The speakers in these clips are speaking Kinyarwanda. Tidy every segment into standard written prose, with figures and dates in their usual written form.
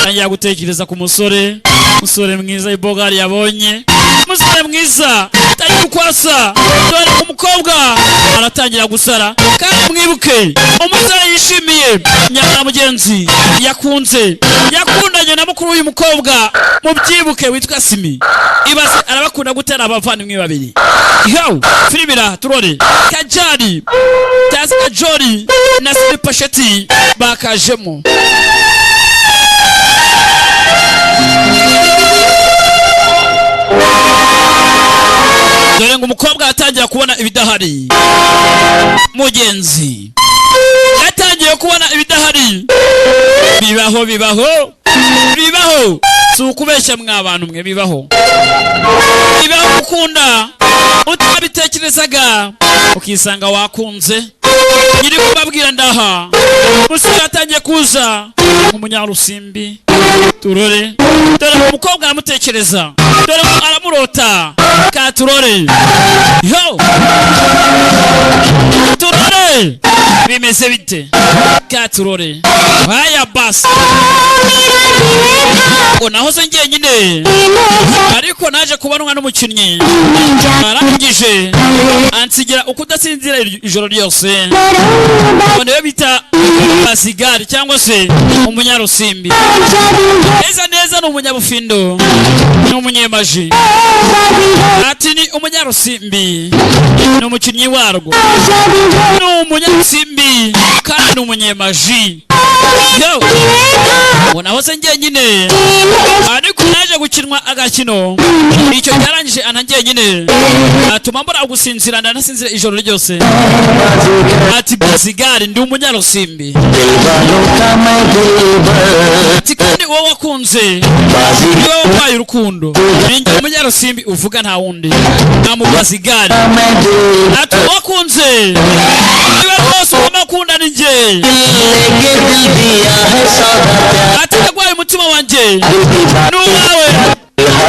Tangira gutekereza ku musore mwiza ibogari yabonye. Umusore mwiza tari gukwasa. Dore umukobwa aratangira gusara. Kandi mwibuke umusore yishimiye nyamara mugenzi yakunze yakundanye na mukuru uyu mukobwa mubyibuke witwa Simi. Ibaze arabakunda gutera abavandimwe babiri. Yo filmira turore Kajari Tazi Kajori na Simi Pasheti bakajemo. Dore ngo umukobwa atangira kubona ibidahari. Mugenzi yatangiye kubona ibidahari. Bibaho si ukubeshya mw'abantu mwe. Bibaho ukunda utabitekerezaga ukisanga wakunze. Nyiri kubabwira ndaha musore yatangiye kuza umunyarusimbi. Turore dore umukobwa aramutekereza. Dore aramurota. Ka turore yo turore bimeze bite? Ka turore haya basi nahoze ngiye nyine ariko naje kubanwa n'umukinnyi arangije ansigira ukudasinzira ijoro ryose. Niwe bita Basigari cyangwa se umunyarusimbi. Neza ni umunyabufindo ni umunyemaji. Ati ni umunyarusimbi ni umukinnyi warwo ni umunyarusimbi kandi ni umunyemaji. Yo nahoze ngiye nyine ariko naje gukinwa agakino. Icyo cyarangije anangiye nyine atuma mbura gusinzira ndanasinzira ijoro ryose. Ati Basigari ndi umunyarusimbi. Ati kandi wowe wakunze wowe wabaye urukundo ninjye umunyarusimbi uvuga nta wundi nta mu Basigari. Ati wakunze niba rwose umakunda ninjye. Ati nagwaye umutima wanjye n'uwawe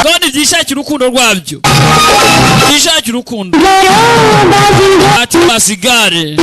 kandi byishakira urukundo rwabyo. Byishakira urukundo. Ati Basigari